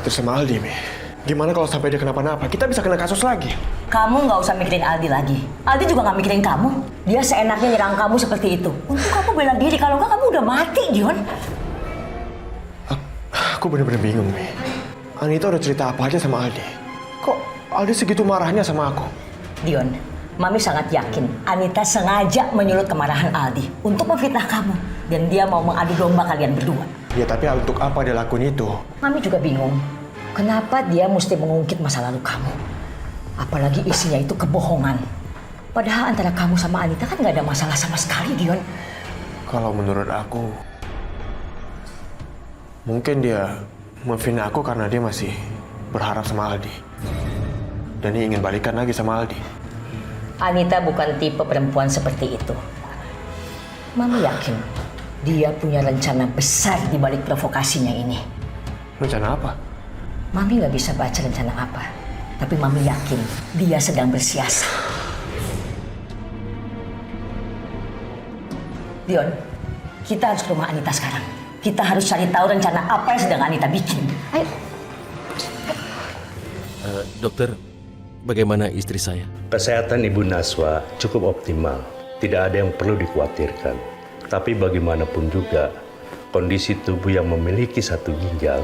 khawatir sama Aldi, Mi. Gimana kalau sampai dia kenapa-napa? Kita bisa kena kasus lagi. Kamu nggak usah mikirin Aldi lagi. Aldi juga nggak mikirin kamu. Dia seenaknya nyerang kamu seperti itu. Untung kamu bela diri, kalau nggak kamu udah mati, Dion. Aku bener-bener bingung, Mi. Anita udah cerita apa aja sama Aldi. Kok Aldi segitu marahnya sama aku? Dion, Mami sangat yakin Anita sengaja menyulut kemarahan Aldi untuk memfitnah kamu. Dan dia mau mengadu domba kalian berdua. Ya, tapi untuk apa dia lakuin itu? Mami juga bingung. Kenapa dia mesti mengungkit masa lalu kamu? Apalagi isinya itu kebohongan. Padahal antara kamu sama Anita kan nggak ada masalah sama sekali, Dion. Kalau menurut aku, mungkin dia memfitnah aku karena dia masih berharap sama Aldi. Dan dia ingin balikan lagi sama Aldi. Anita bukan tipe perempuan seperti itu. Mami yakin dia punya rencana besar di balik provokasinya ini. Rencana apa? Mami nggak bisa baca rencana apa. Tapi Mami yakin dia sedang bersiasat. Dion, kita harus ke rumah Anita sekarang. Kita harus cari tahu rencana apa yang sedang Anita bikin. Ayo. Dokter, bagaimana istri saya? Kesehatan Ibu Naswa cukup optimal. Tidak ada yang perlu dikhawatirkan. Tapi bagaimanapun juga, kondisi tubuh yang memiliki satu ginjal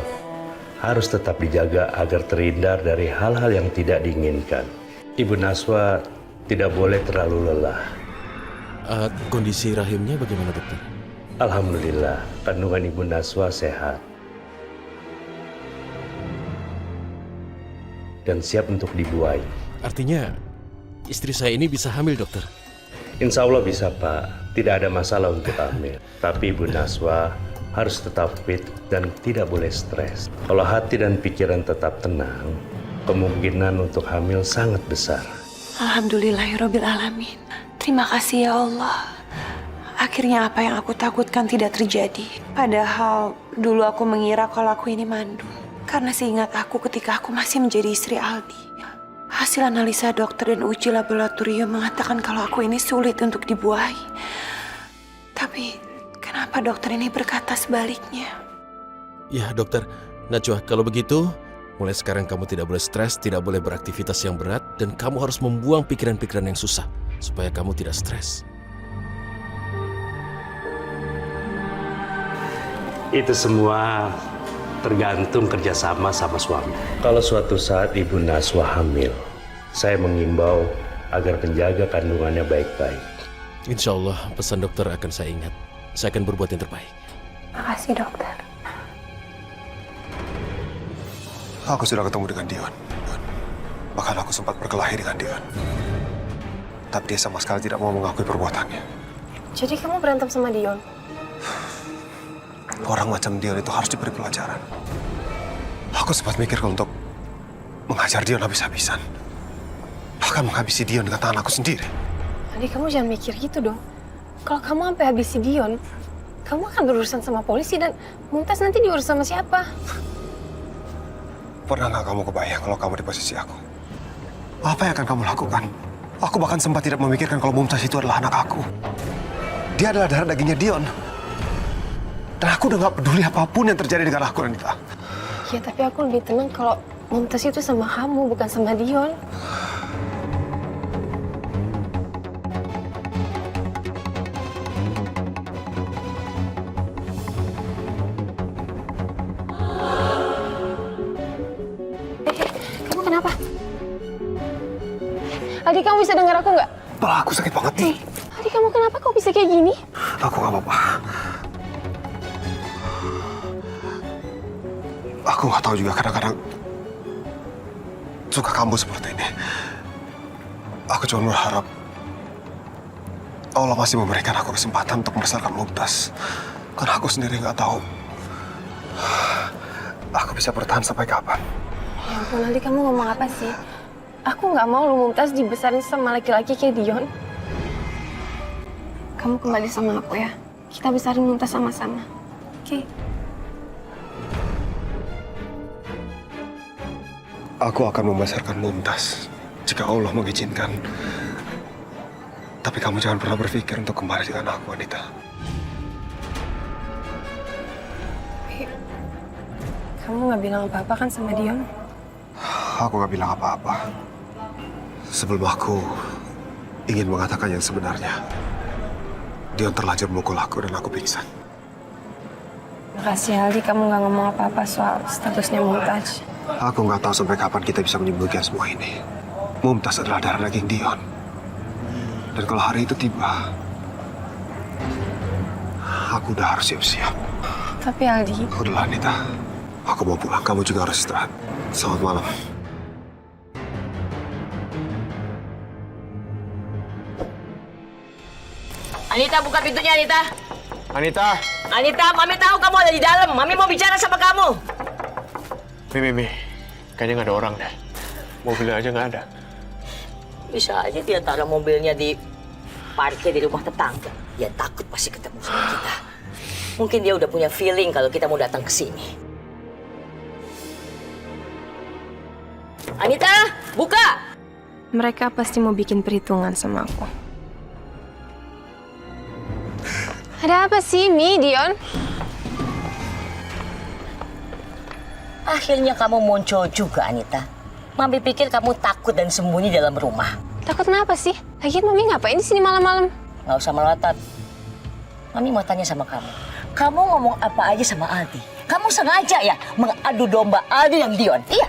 harus tetap dijaga agar terhindar dari hal-hal yang tidak diinginkan. Ibu Naswa tidak boleh terlalu lelah. Kondisi rahimnya bagaimana, dokter? Alhamdulillah, kandungan Ibu Naswa sehat. Dan siap untuk dibuai. Artinya, istri saya ini bisa hamil, dokter? Insya Allah bisa, Pak. Tidak ada masalah untuk hamil. Tapi Ibu Naswa harus tetap fit dan tidak boleh stres. Kalau hati dan pikiran tetap tenang, kemungkinan untuk hamil sangat besar. Alhamdulillahirabbil alamin. Terima kasih ya Allah. Akhirnya apa yang aku takutkan tidak terjadi. Padahal dulu aku mengira kalau aku ini mandul. Karena seingat aku ketika aku masih menjadi istri Aldi. Hasil analisa dokter dan uji laboratorium mengatakan kalau aku ini sulit untuk dibuahi. Tapi kenapa dokter ini berkata sebaliknya? Ya, dokter. Najwa, kalau begitu, mulai sekarang kamu tidak boleh stres, tidak boleh beraktivitas yang berat, dan kamu harus membuang pikiran-pikiran yang susah, supaya kamu tidak stres. Itu semua tergantung kerjasama sama suami. Kalau suatu saat Ibu Naswa hamil, saya mengimbau agar menjaga kandungannya baik-baik. Insya Allah, pesan dokter akan saya ingat. Saya akan berbuat yang terbaik. Makasih dokter. Aku sudah ketemu dengan Dion. Bahkan aku sempat berkelahi dengan Dion. Tapi dia sama sekali tidak mau mengakui perbuatannya. Jadi kamu berantem sama Dion? Orang macam Dion itu harus diberi pelajaran. Aku sempat mikir untuk mengajar Dion habis-habisan. Bahkan menghabisi Dion dengan tangan aku sendiri. Adi, kamu jangan mikir gitu dong. Kalau kamu sampai habisi Dion, kamu akan berurusan sama polisi dan Mumtaz nanti diurus sama siapa? Pernah nggak kamu kebayang kalau kamu di posisi aku? Apa yang akan kamu lakukan? Aku bahkan sempat tidak memikirkan kalau Mumtaz itu adalah anak aku. Dia adalah darah dagingnya Dion. Dan aku udah nggak peduli apapun yang terjadi dengan aku, Anita. Ya, tapi aku lebih tenang kalau Mumtaz itu sama kamu, bukan sama Dion. Kamu kenapa? Adi, kamu bisa dengar aku nggak? Kepala aku sakit banget nih. Adi, kamu kenapa kok bisa kayak gini? Aku nggak apa-apa. Aku nggak tahu juga kadang-kadang suka kambuh seperti ini. Aku cuma berharap Allah masih memberikan aku kesempatan untuk membesarkan Mumtaz. Karena aku sendiri nggak tahu aku bisa bertahan sampai kapan. Ya ampun, Adi, kamu ngomong apa sih? Aku nggak mau lu Mumtaz dibesarin sama laki-laki kayak Dion. Kamu kembali sama aku ya. Kita besarin Mumtaz sama-sama. Oke? Aku akan membesarkan Mumtaz jika Allah mengizinkan. Tapi kamu jangan pernah berpikir untuk kembali dengan aku, Anita. Kamu kamu nggak bilang apa-apa kan sama Dion? Aku nggak bilang apa-apa. Sebelum aku ingin mengatakan yang sebenarnya, Dion terlanjur memukul aku dan aku pingsan. Makasih Aldi, kamu nggak ngomong apa-apa soal statusnya Mumtaz. Aku nggak tahu sampai kapan kita bisa menyembunyikan semua ini. Mumtaz adalah darah daging Dion. Dan kalau hari itu tiba, aku udah harus siap-siap. Tapi Aldi, Udahlah Anita, aku mau pulang. Kamu juga harus istirahat. Selamat malam. Anita, buka pintunya, Anita. Anita! Anita, Mami tahu kamu ada di dalam. Mami mau bicara sama kamu. Mi, kayaknya nggak ada orang deh. Mobilnya aja nggak ada. Bisa aja dia taruh mobilnya di parkir di rumah tetangga. Dia takut pasti ketemu sama kita. Mungkin dia udah punya feeling kalau kita mau datang ke sini. Anita, buka! mereka pasti mau bikin perhitungan sama aku. Ada apa sih, Mi, Dion? Akhirnya kamu muncul juga, Anita. Mami pikir kamu takut dan sembunyi dalam rumah. Takut kenapa sih? Lagian Mami ngapain di sini malam-malam? Nggak usah melotot. Mami mau tanya sama kamu. Kamu ngomong apa aja sama Aldi? Kamu sengaja ya mengadu domba Aldi dan Dion? Iya.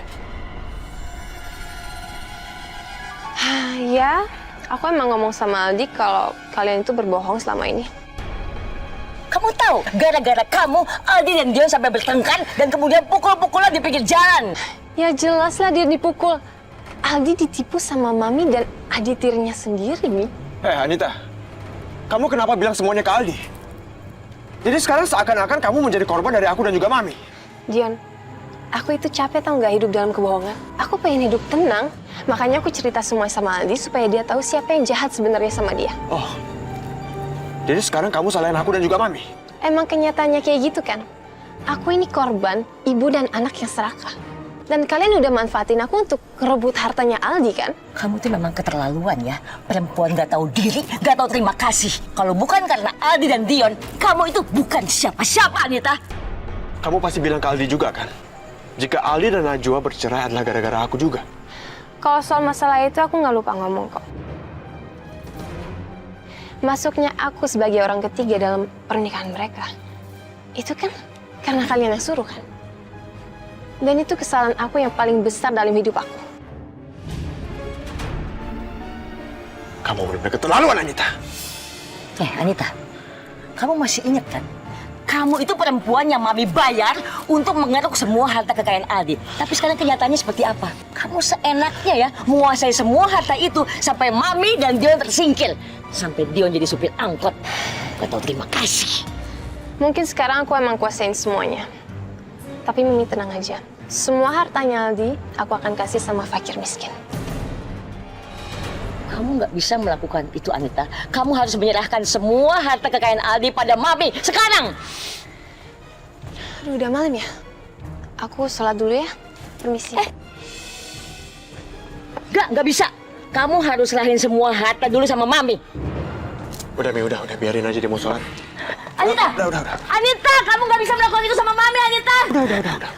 Ya, aku emang ngomong sama Aldi kalau kalian itu berbohong selama ini. Kamu tahu, gara-gara kamu, Aldi dan Dion sampai bertengkar dan kemudian pukul-pukulan di pinggir jalan. Ya jelaslah dia dipukul. Aldi ditipu sama Mami dan adik tirinya sendiri, Mi. Anita, kamu kenapa bilang semuanya ke Aldi? Jadi sekarang seakan-akan kamu menjadi korban dari aku dan juga Mami. Dion, aku itu capek tau nggak hidup dalam kebohongan. Aku pengen hidup tenang, makanya aku cerita semua sama Aldi supaya dia tahu siapa yang jahat sebenarnya sama dia. Oh, jadi sekarang kamu salahin aku dan juga Mami? Emang kenyataannya kayak gitu kan? Aku ini korban, ibu dan anak yang serakah. Dan kalian udah manfaatin aku untuk merebut hartanya Aldi kan? Kamu tuh memang keterlaluan ya. Perempuan gak tahu diri, gak tahu terima kasih. Kalau bukan karena Aldi dan Dion, kamu itu bukan siapa-siapa, Anita. Kamu pasti bilang ke Aldi juga kan? Jika Aldi dan Najwa bercerai adalah gara-gara aku juga. Kalau soal masalah itu aku nggak lupa ngomong kok. Masuknya aku sebagai orang ketiga dalam pernikahan mereka, itu kan karena kalian yang suruh kan? Dan itu kesalahan aku yang paling besar dalam hidup aku. Kamu benar-benar keterlaluan, Anita. Anita, kamu masih ingat kan? Kamu itu perempuan yang Mami bayar untuk mengeruk semua harta kekayaan Aldi. Tapi sekarang kenyataannya seperti apa? Kamu seenaknya ya menguasai semua harta itu sampai Mami dan Dion tersingkir. Sampai Dion jadi supir angkot. Gak tahu terima kasih. Mungkin sekarang aku emang kuasain semuanya. Tapi Mimi tenang aja. Semua hartanya Aldi, aku akan kasih sama fakir miskin. Kamu nggak bisa melakukan itu, Anita. Kamu harus menyerahkan semua harta kekayaan Aldi pada Mami sekarang. Aduh, udah malam ya? Aku sholat dulu ya. Permisi. Nggak bisa. Kamu harus serahin semua harta dulu sama Mami. Udah, Mi, udah. Biarin aja dia mau sholat. Anita! Udah. Anita, kamu nggak bisa melakukan itu sama Mami, Anita! Udah.